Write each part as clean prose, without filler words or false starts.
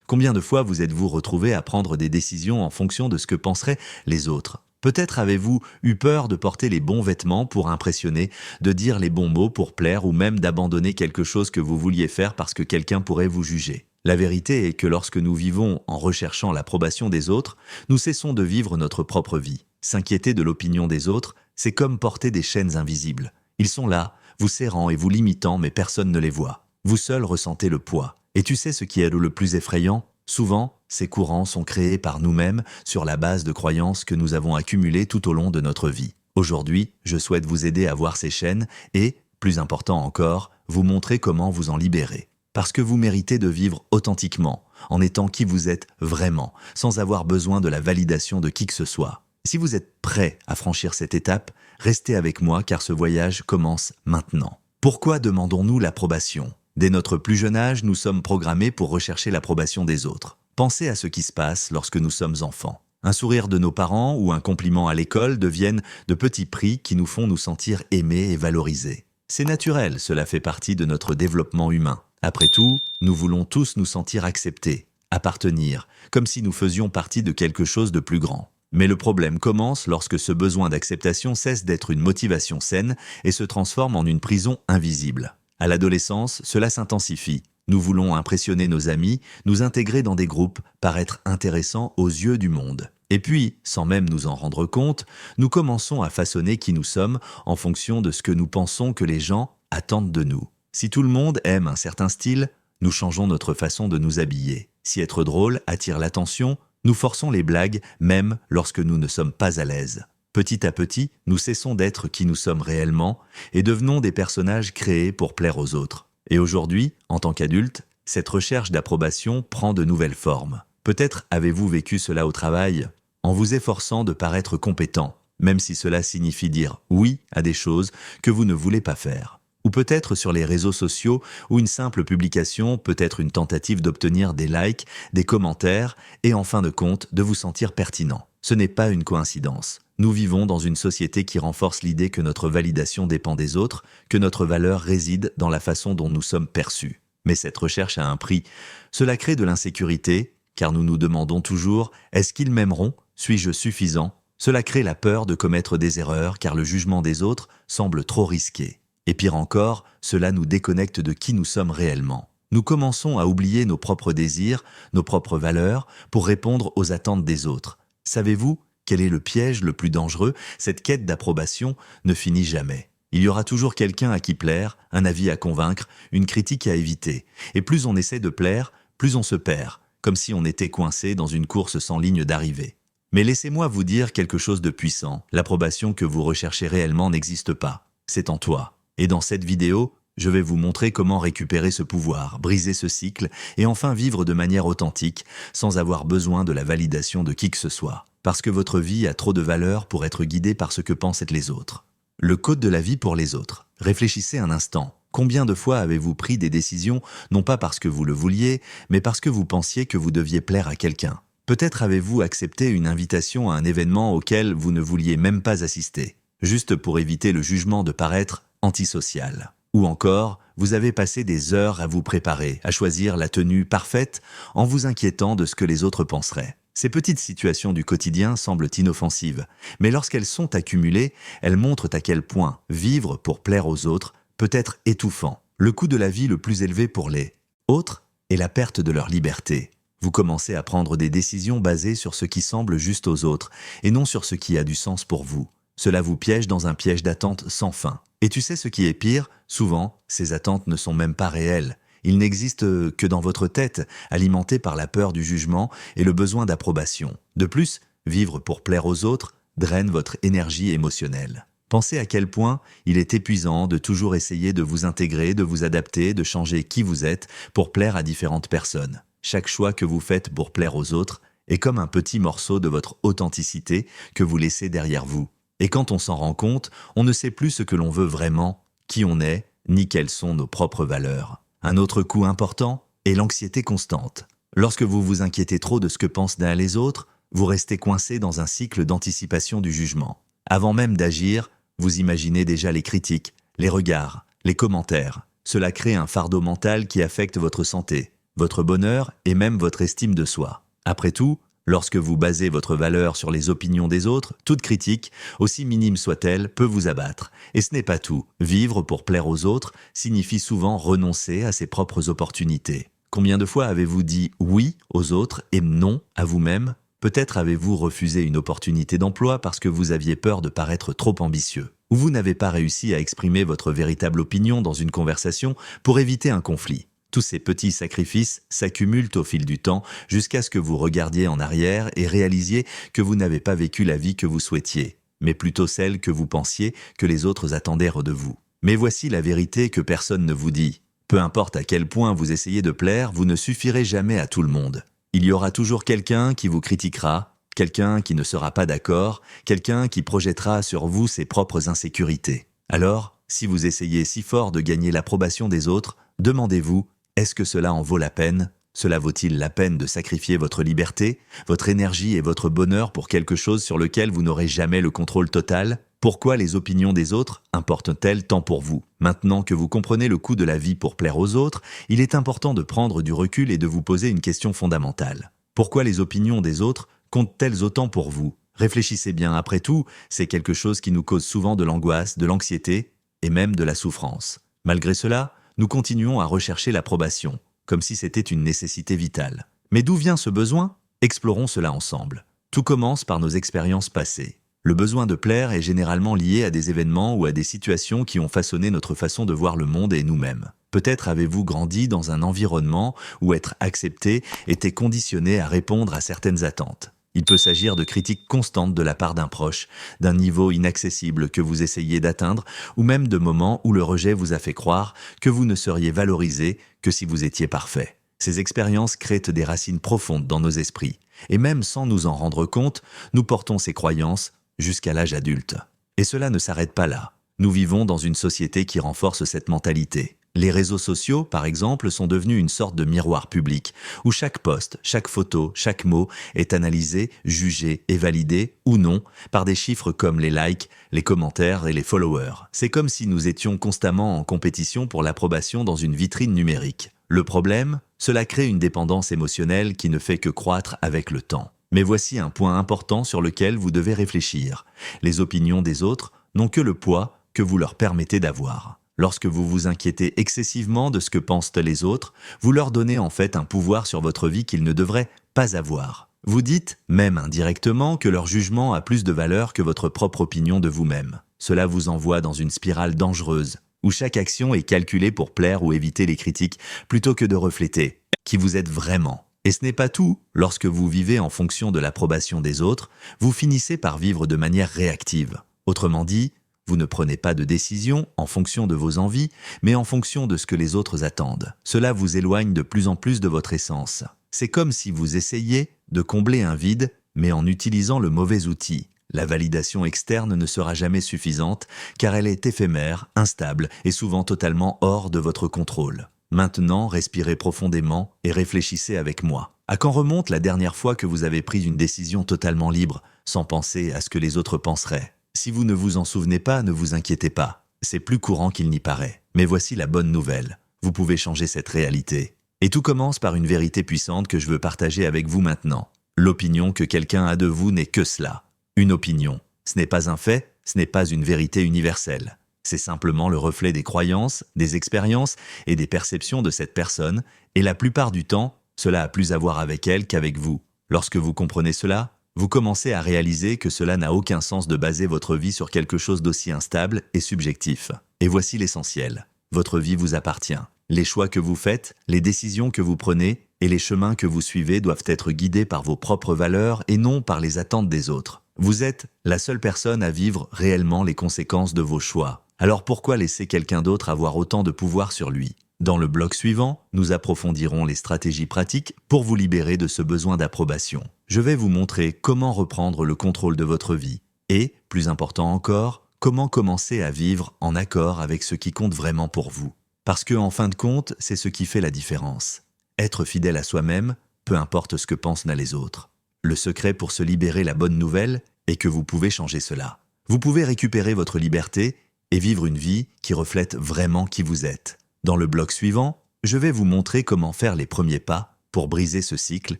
Combien de fois vous êtes-vous retrouvé à prendre des décisions en fonction de ce que penseraient les autres? Peut-être avez-vous eu peur de porter les bons vêtements pour impressionner, de dire les bons mots pour plaire ou même d'abandonner quelque chose que vous vouliez faire parce que quelqu'un pourrait vous juger. La vérité est que lorsque nous vivons en recherchant l'approbation des autres, nous cessons de vivre notre propre vie. S'inquiéter de l'opinion des autres, c'est comme porter des chaînes invisibles. Ils sont là, vous serrant et vous limitant, mais personne ne les voit. Vous seul ressentez le poids. Et tu sais ce qui est le plus effrayant? Souvent, ces courants sont créés par nous-mêmes sur la base de croyances que nous avons accumulées tout au long de notre vie. Aujourd'hui, je souhaite vous aider à voir ces chaînes et, plus important encore, vous montrer comment vous en libérer. Parce que vous méritez de vivre authentiquement, en étant qui vous êtes vraiment, sans avoir besoin de la validation de qui que ce soit. Si vous êtes prêt à franchir cette étape, restez avec moi car ce voyage commence maintenant. Pourquoi demandons-nous l'approbation? Dès notre plus jeune âge, nous sommes programmés pour rechercher l'approbation des autres. Pensez à ce qui se passe lorsque nous sommes enfants. Un sourire de nos parents ou un compliment à l'école deviennent de petits prix qui nous font nous sentir aimés et valorisés. C'est naturel, cela fait partie de notre développement humain. Après tout, nous voulons tous nous sentir acceptés, appartenir, comme si nous faisions partie de quelque chose de plus grand. Mais le problème commence lorsque ce besoin d'acceptation cesse d'être une motivation saine et se transforme en une prison invisible. À l'adolescence, cela s'intensifie. Nous voulons impressionner nos amis, nous intégrer dans des groupes, paraître intéressants aux yeux du monde. Et puis, sans même nous en rendre compte, nous commençons à façonner qui nous sommes en fonction de ce que nous pensons que les gens attendent de nous. Si tout le monde aime un certain style, nous changeons notre façon de nous habiller. Si être drôle attire l'attention, nous forçons les blagues même lorsque nous ne sommes pas à l'aise. Petit à petit, nous cessons d'être qui nous sommes réellement et devenons des personnages créés pour plaire aux autres. Et aujourd'hui, en tant qu'adulte, cette recherche d'approbation prend de nouvelles formes. Peut-être avez-vous vécu cela au travail, en vous efforçant de paraître compétent, même si cela signifie dire oui à des choses que vous ne voulez pas faire. Ou peut-être sur les réseaux sociaux où une simple publication peut être une tentative d'obtenir des likes, des commentaires et en fin de compte de vous sentir pertinent. Ce n'est pas une coïncidence. Nous vivons dans une société qui renforce l'idée que notre validation dépend des autres, que notre valeur réside dans la façon dont nous sommes perçus. Mais cette recherche a un prix. Cela crée de l'insécurité, car nous nous demandons toujours « est-ce qu'ils m'aimeront? Suis-je suffisant ?» Cela crée la peur de commettre des erreurs, car le jugement des autres semble trop risqué. Et pire encore, cela nous déconnecte de qui nous sommes réellement. Nous commençons à oublier nos propres désirs, nos propres valeurs, pour répondre aux attentes des autres. Savez-vous quel est le piège le plus dangereux? Cette quête d'approbation ne finit jamais. Il y aura toujours quelqu'un à qui plaire, un avis à convaincre, une critique à éviter. Et plus on essaie de plaire, plus on se perd, comme si on était coincé dans une course sans ligne d'arrivée. Mais laissez-moi vous dire quelque chose de puissant. L'approbation que vous recherchez réellement n'existe pas. C'est en toi. Et dans cette vidéo, je vais vous montrer comment récupérer ce pouvoir, briser ce cycle et enfin vivre de manière authentique, sans avoir besoin de la validation de qui que ce soit. Parce que votre vie a trop de valeur pour être guidée par ce que pensent les autres. Le code de la vie pour les autres. Réfléchissez un instant. Combien de fois avez-vous pris des décisions, non pas parce que vous le vouliez, mais parce que vous pensiez que vous deviez plaire à quelqu'un? Peut-être avez-vous accepté une invitation à un événement auquel vous ne vouliez même pas assister, juste pour éviter le jugement de paraître antisocial. Ou encore, vous avez passé des heures à vous préparer, à choisir la tenue parfaite en vous inquiétant de ce que les autres penseraient. Ces petites situations du quotidien semblent inoffensives, mais lorsqu'elles sont accumulées, elles montrent à quel point vivre pour plaire aux autres peut être étouffant. Le coût de la vie le plus élevé pour les autres est la perte de leur liberté. Vous commencez à prendre des décisions basées sur ce qui semble juste aux autres et non sur ce qui a du sens pour vous. Cela vous piège dans un piège d'attente sans fin. Et tu sais ce qui est pire? Souvent, ces attentes ne sont même pas réelles. Ils n'existent que dans votre tête, alimentés par la peur du jugement et le besoin d'approbation. De plus, vivre pour plaire aux autres draine votre énergie émotionnelle. Pensez à quel point il est épuisant de toujours essayer de vous intégrer, de vous adapter, de changer qui vous êtes pour plaire à différentes personnes. Chaque choix que vous faites pour plaire aux autres est comme un petit morceau de votre authenticité que vous laissez derrière vous. Et quand on s'en rend compte, on ne sait plus ce que l'on veut vraiment, qui on est, ni quelles sont nos propres valeurs. Un autre coût important est l'anxiété constante. Lorsque vous vous inquiétez trop de ce que pensent les autres, vous restez coincé dans un cycle d'anticipation du jugement. Avant même d'agir, vous imaginez déjà les critiques, les regards, les commentaires. Cela crée un fardeau mental qui affecte votre santé. votre bonheur et même votre estime de soi. Après tout, lorsque vous basez votre valeur sur les opinions des autres, toute critique, aussi minime soit-elle, peut vous abattre. Et ce n'est pas tout. Vivre pour plaire aux autres signifie souvent renoncer à ses propres opportunités. Combien de fois avez-vous dit oui aux autres et non à vous-même? Peut-être avez-vous refusé une opportunité d'emploi parce que vous aviez peur de paraître trop ambitieux. Ou vous n'avez pas réussi à exprimer votre véritable opinion dans une conversation pour éviter un conflit. Tous ces petits sacrifices s'accumulent au fil du temps jusqu'à ce que vous regardiez en arrière et réalisiez que vous n'avez pas vécu la vie que vous souhaitiez, mais plutôt celle que vous pensiez que les autres attendaient de vous. Mais voici la vérité que personne ne vous dit. Peu importe à quel point vous essayez de plaire, vous ne suffirez jamais à tout le monde. Il y aura toujours quelqu'un qui vous critiquera, quelqu'un qui ne sera pas d'accord, quelqu'un qui projettera sur vous ses propres insécurités. Alors, si vous essayez si fort de gagner l'approbation des autres, demandez-vous: est-ce que cela en vaut la peine? Cela vaut-il la peine de sacrifier votre liberté, votre énergie et votre bonheur pour quelque chose sur lequel vous n'aurez jamais le contrôle total? Pourquoi les opinions des autres importent-elles tant pour vous? Maintenant que vous comprenez le coût de la vie pour plaire aux autres, il est important de prendre du recul et de vous poser une question fondamentale. Pourquoi les opinions des autres comptent-elles autant pour vous? Réfléchissez bien, après tout, c'est quelque chose qui nous cause souvent de l'angoisse, de l'anxiété et même de la souffrance. Malgré cela, nous continuons à rechercher l'approbation, comme si c'était une nécessité vitale. Mais d'où vient ce besoin? Explorons cela ensemble. Tout commence par nos expériences passées. Le besoin de plaire est généralement lié à des événements ou à des situations qui ont façonné notre façon de voir le monde et nous-mêmes. Peut-être avez-vous grandi dans un environnement où être accepté était conditionné à répondre à certaines attentes. Il peut s'agir de critiques constantes de la part d'un proche, d'un niveau inaccessible que vous essayez d'atteindre, ou même de moments où le rejet vous a fait croire que vous ne seriez valorisé que si vous étiez parfait. Ces expériences créent des racines profondes dans nos esprits, et même sans nous en rendre compte, nous portons ces croyances jusqu'à l'âge adulte. Et cela ne s'arrête pas là. Nous vivons dans une société qui renforce cette mentalité. Les réseaux sociaux, par exemple, sont devenus une sorte de miroir public, où chaque post, chaque photo, chaque mot est analysé, jugé et validé, ou non, par des chiffres comme les likes, les commentaires et les followers. C'est comme si nous étions constamment en compétition pour l'approbation dans une vitrine numérique. Le problème, cela crée une dépendance émotionnelle qui ne fait que croître avec le temps. Mais voici un point important sur lequel vous devez réfléchir. Les opinions des autres n'ont que le poids que vous leur permettez d'avoir. Lorsque vous vous inquiétez excessivement de ce que pensent les autres, vous leur donnez en fait un pouvoir sur votre vie qu'ils ne devraient pas avoir. Vous dites, même indirectement, que leur jugement a plus de valeur que votre propre opinion de vous-même. Cela vous envoie dans une spirale dangereuse, où chaque action est calculée pour plaire ou éviter les critiques, plutôt que de refléter qui vous êtes vraiment. Et ce n'est pas tout. Lorsque vous vivez en fonction de l'approbation des autres, vous finissez par vivre de manière réactive. Autrement dit, vous ne prenez pas de décision en fonction de vos envies, mais en fonction de ce que les autres attendent. Cela vous éloigne de plus en plus de votre essence. C'est comme si vous essayiez de combler un vide, mais en utilisant le mauvais outil. La validation externe ne sera jamais suffisante, car elle est éphémère, instable et souvent totalement hors de votre contrôle. Maintenant, respirez profondément et réfléchissez avec moi. À quand remonte la dernière fois que vous avez pris une décision totalement libre, sans penser à ce que les autres penseraient? Si vous ne vous en souvenez pas, ne vous inquiétez pas. C'est plus courant qu'il n'y paraît. Mais voici la bonne nouvelle. Vous pouvez changer cette réalité. Et tout commence par une vérité puissante que je veux partager avec vous maintenant. L'opinion que quelqu'un a de vous n'est que cela. Une opinion. Ce n'est pas un fait, ce n'est pas une vérité universelle. C'est simplement le reflet des croyances, des expériences et des perceptions de cette personne, et la plupart du temps, cela a plus à voir avec elle qu'avec vous. Lorsque vous comprenez cela, vous commencez à réaliser que cela n'a aucun sens de baser votre vie sur quelque chose d'aussi instable et subjectif. Et voici l'essentiel. Votre vie vous appartient. Les choix que vous faites, les décisions que vous prenez et les chemins que vous suivez doivent être guidés par vos propres valeurs et non par les attentes des autres. Vous êtes la seule personne à vivre réellement les conséquences de vos choix. Alors pourquoi laisser quelqu'un d'autre avoir autant de pouvoir sur lui? Dans le bloc suivant, nous approfondirons les stratégies pratiques pour vous libérer de ce besoin d'approbation. Je vais vous montrer comment reprendre le contrôle de votre vie et, plus important encore, comment commencer à vivre en accord avec ce qui compte vraiment pour vous. Parce que, en fin de compte, c'est ce qui fait la différence. Être fidèle à soi-même, peu importe ce que pensent les autres. Le secret pour se libérer, la bonne nouvelle, est que vous pouvez changer cela. Vous pouvez récupérer votre liberté et vivre une vie qui reflète vraiment qui vous êtes. Dans le bloc suivant, je vais vous montrer comment faire les premiers pas pour briser ce cycle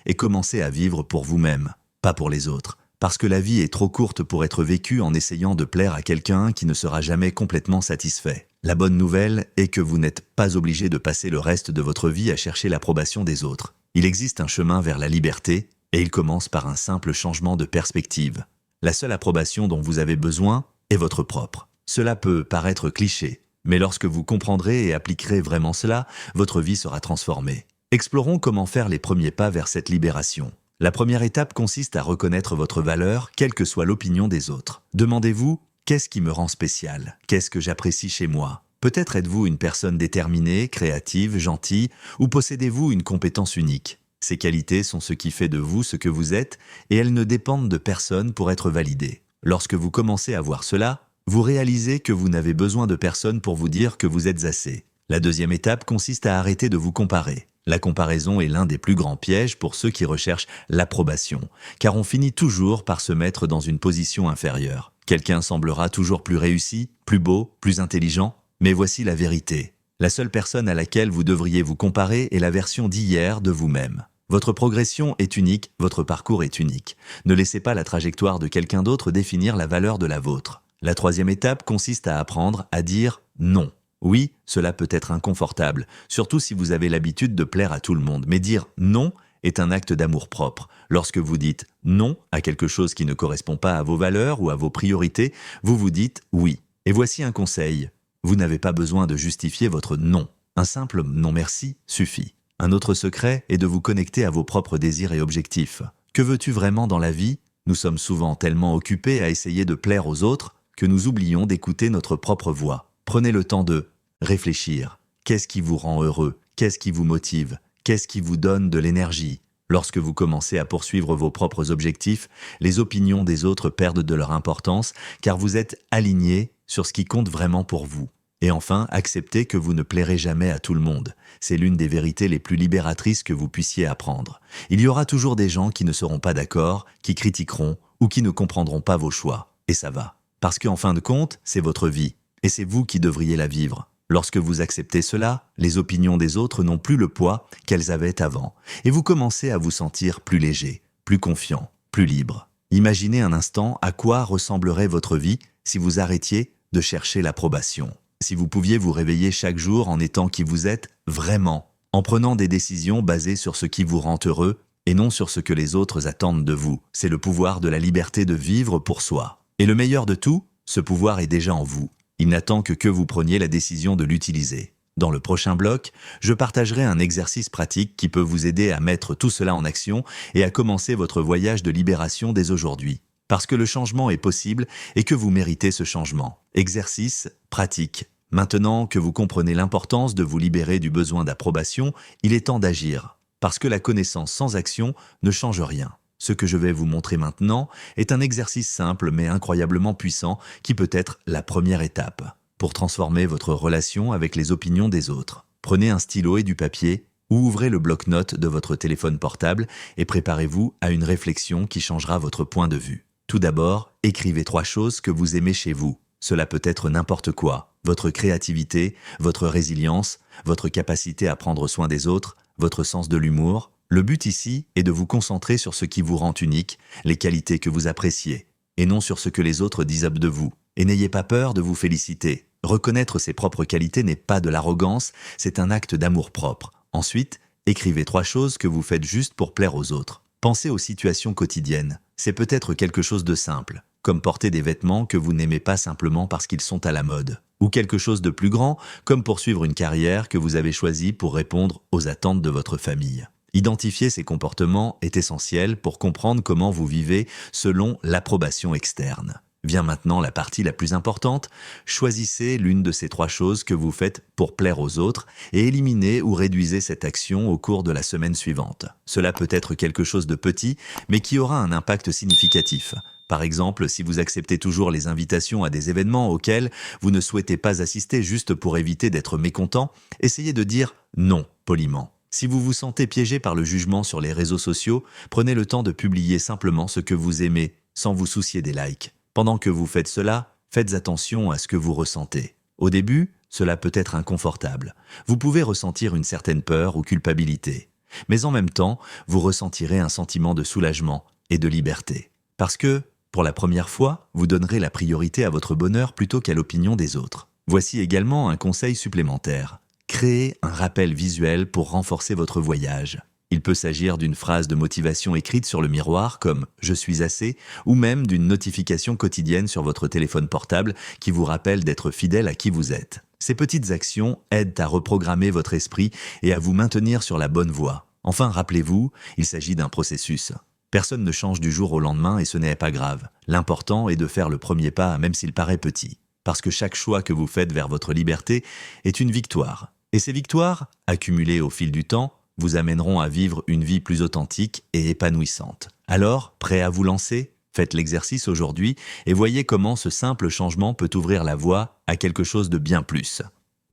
et commencer à vivre pour vous-même, pas pour les autres. Parce que la vie est trop courte pour être vécue en essayant de plaire à quelqu'un qui ne sera jamais complètement satisfait. La bonne nouvelle est que vous n'êtes pas obligé de passer le reste de votre vie à chercher l'approbation des autres. Il existe un chemin vers la liberté et il commence par un simple changement de perspective. La seule approbation dont vous avez besoin est votre propre. Cela peut paraître cliché, mais lorsque vous comprendrez et appliquerez vraiment cela, votre vie sera transformée. Explorons comment faire les premiers pas vers cette libération. La première étape consiste à reconnaître votre valeur, quelle que soit l'opinion des autres. Demandez-vous, qu'est-ce qui me rend spécial? Qu'est-ce que j'apprécie chez moi? Peut-être êtes-vous une personne déterminée, créative, gentille, ou possédez-vous une compétence unique. Ces qualités sont ce qui fait de vous ce que vous êtes, et elles ne dépendent de personne pour être validées. Lorsque vous commencez à voir cela, vous réalisez que vous n'avez besoin de personne pour vous dire que vous êtes assez. La deuxième étape consiste à arrêter de vous comparer. La comparaison est l'un des plus grands pièges pour ceux qui recherchent l'approbation, car on finit toujours par se mettre dans une position inférieure. Quelqu'un semblera toujours plus réussi, plus beau, plus intelligent, mais voici la vérité. La seule personne à laquelle vous devriez vous comparer est la version d'hier de vous-même. Votre progression est unique, votre parcours est unique. Ne laissez pas la trajectoire de quelqu'un d'autre définir la valeur de la vôtre. La troisième étape consiste à apprendre à dire non. Oui, cela peut être inconfortable, surtout si vous avez l'habitude de plaire à tout le monde, mais dire non est un acte d'amour-propre. Lorsque vous dites non à quelque chose qui ne correspond pas à vos valeurs ou à vos priorités, vous vous dites oui. Et voici un conseil. Vous n'avez pas besoin de justifier votre non. Un simple non merci suffit. Un autre secret est de vous connecter à vos propres désirs et objectifs. Que veux-tu vraiment dans la vie? Nous sommes souvent tellement occupés à essayer de plaire aux autres que nous oublions d'écouter notre propre voix. Prenez le temps de réfléchir. Qu'est-ce qui vous rend heureux? Qu'est-ce qui vous motive? Qu'est-ce qui vous donne de l'énergie? Lorsque vous commencez à poursuivre vos propres objectifs, les opinions des autres perdent de leur importance car vous êtes aligné sur ce qui compte vraiment pour vous. Et enfin, acceptez que vous ne plairez jamais à tout le monde. C'est l'une des vérités les plus libératrices que vous puissiez apprendre. Il y aura toujours des gens qui ne seront pas d'accord, qui critiqueront ou qui ne comprendront pas vos choix. Et ça va. Parce qu'en fin de compte, c'est votre vie. Et c'est vous qui devriez la vivre. Lorsque vous acceptez cela, les opinions des autres n'ont plus le poids qu'elles avaient avant. Et vous commencez à vous sentir plus léger, plus confiant, plus libre. Imaginez un instant à quoi ressemblerait votre vie si vous arrêtiez de chercher l'approbation. Si vous pouviez vous réveiller chaque jour en étant qui vous êtes vraiment, en prenant des décisions basées sur ce qui vous rend heureux et non sur ce que les autres attendent de vous. C'est le pouvoir de la liberté de vivre pour soi. Et le meilleur de tout, ce pouvoir est déjà en vous. Il n'attend que vous preniez la décision de l'utiliser. Dans le prochain bloc, je partagerai un exercice pratique qui peut vous aider à mettre tout cela en action et à commencer votre voyage de libération dès aujourd'hui. Parce que le changement est possible et que vous méritez ce changement. Exercice pratique. Maintenant que vous comprenez l'importance de vous libérer du besoin d'approbation, il est temps d'agir. Parce que la connaissance sans action ne change rien. Ce que je vais vous montrer maintenant est un exercice simple mais incroyablement puissant qui peut être la première étape pour transformer votre relation avec les opinions des autres. Prenez un stylo et du papier ou ouvrez le bloc-notes de votre téléphone portable et préparez-vous à une réflexion qui changera votre point de vue. Tout d'abord, écrivez 3 choses que vous aimez chez vous. Cela peut être n'importe quoi. Votre créativité, votre résilience, votre capacité à prendre soin des autres, votre sens de l'humour. Le but ici est de vous concentrer sur ce qui vous rend unique, les qualités que vous appréciez, et non sur ce que les autres disent de vous. Et n'ayez pas peur de vous féliciter. Reconnaître ses propres qualités n'est pas de l'arrogance, c'est un acte d'amour-propre. Ensuite, écrivez 3 choses que vous faites juste pour plaire aux autres. Pensez aux situations quotidiennes. C'est peut-être quelque chose de simple, comme porter des vêtements que vous n'aimez pas simplement parce qu'ils sont à la mode. Ou quelque chose de plus grand, comme poursuivre une carrière que vous avez choisie pour répondre aux attentes de votre famille. Identifier ces comportements est essentiel pour comprendre comment vous vivez selon l'approbation externe. Vient maintenant la partie la plus importante. Choisissez l'une de ces 3 choses que vous faites pour plaire aux autres et éliminez ou réduisez cette action au cours de la semaine suivante. Cela peut être quelque chose de petit, mais qui aura un impact significatif. Par exemple, si vous acceptez toujours les invitations à des événements auxquels vous ne souhaitez pas assister juste pour éviter d'être mécontent, essayez de dire non poliment. Si vous vous sentez piégé par le jugement sur les réseaux sociaux, prenez le temps de publier simplement ce que vous aimez, sans vous soucier des likes. Pendant que vous faites cela, faites attention à ce que vous ressentez. Au début, cela peut être inconfortable. Vous pouvez ressentir une certaine peur ou culpabilité. Mais en même temps, vous ressentirez un sentiment de soulagement et de liberté. Parce que, pour la première fois, vous donnerez la priorité à votre bonheur plutôt qu'à l'opinion des autres. Voici également un conseil supplémentaire. Créez un rappel visuel pour renforcer votre voyage. Il peut s'agir d'une phrase de motivation écrite sur le miroir comme « Je suis assez » ou même d'une notification quotidienne sur votre téléphone portable qui vous rappelle d'être fidèle à qui vous êtes. Ces petites actions aident à reprogrammer votre esprit et à vous maintenir sur la bonne voie. Enfin, rappelez-vous, il s'agit d'un processus. Personne ne change du jour au lendemain et ce n'est pas grave. L'important est de faire le premier pas même s'il paraît petit. Parce que chaque choix que vous faites vers votre liberté est une victoire. Et ces victoires, accumulées au fil du temps, vous amèneront à vivre une vie plus authentique et épanouissante. Alors, prêt à vous lancer? Faites l'exercice aujourd'hui et voyez comment ce simple changement peut ouvrir la voie à quelque chose de bien plus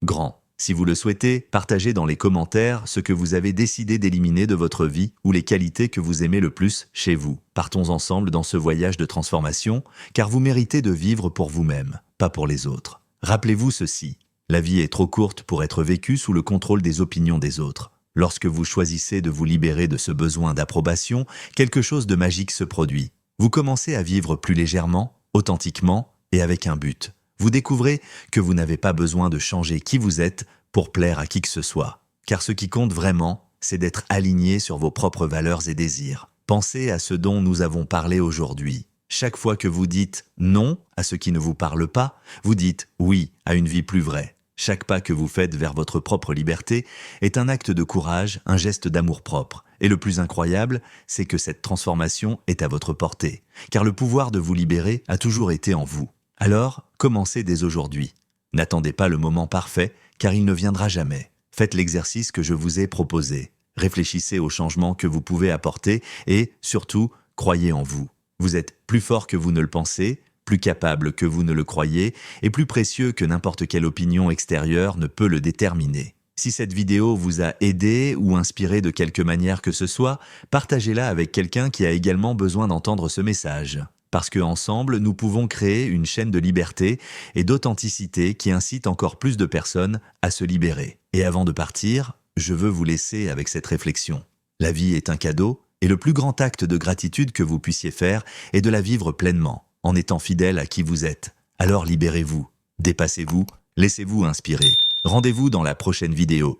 grand. Si vous le souhaitez, partagez dans les commentaires ce que vous avez décidé d'éliminer de votre vie ou les qualités que vous aimez le plus chez vous. Partons ensemble dans ce voyage de transformation, car vous méritez de vivre pour vous-même, pas pour les autres. Rappelez-vous ceci, la vie est trop courte pour être vécue sous le contrôle des opinions des autres. Lorsque vous choisissez de vous libérer de ce besoin d'approbation, quelque chose de magique se produit. Vous commencez à vivre plus légèrement, authentiquement et avec un but. Vous découvrez que vous n'avez pas besoin de changer qui vous êtes pour plaire à qui que ce soit. Car ce qui compte vraiment, c'est d'être aligné sur vos propres valeurs et désirs. Pensez à ce dont nous avons parlé aujourd'hui. Chaque fois que vous dites non à ce qui ne vous parle pas, vous dites oui à une vie plus vraie. Chaque pas que vous faites vers votre propre liberté est un acte de courage, un geste d'amour-propre. Et le plus incroyable, c'est que cette transformation est à votre portée, car le pouvoir de vous libérer a toujours été en vous. Alors, commencez dès aujourd'hui. N'attendez pas le moment parfait, car il ne viendra jamais. Faites l'exercice que je vous ai proposé. Réfléchissez aux changements que vous pouvez apporter et, surtout, croyez en vous. Vous êtes plus fort que vous ne le pensez, plus capable que vous ne le croyez et plus précieux que n'importe quelle opinion extérieure ne peut le déterminer. Si cette vidéo vous a aidé ou inspiré de quelque manière que ce soit, partagez-la avec quelqu'un qui a également besoin d'entendre ce message. Parce qu'ensemble, nous pouvons créer une chaîne de liberté et d'authenticité qui incite encore plus de personnes à se libérer. Et avant de partir, je veux vous laisser avec cette réflexion. La vie est un cadeau et le plus grand acte de gratitude que vous puissiez faire est de la vivre pleinement, en étant fidèle à qui vous êtes. Alors libérez-vous, dépassez-vous, laissez-vous inspirer. Rendez-vous dans la prochaine vidéo.